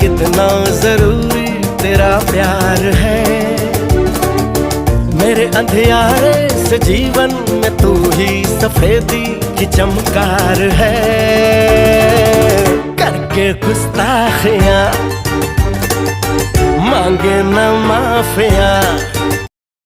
कितना जरूरी तेरा प्यार है। मेरे अंधियारे से जीवन में तू ही सफेदी की चमकार है। करके गुस्ताखियां मांगे न माफिया,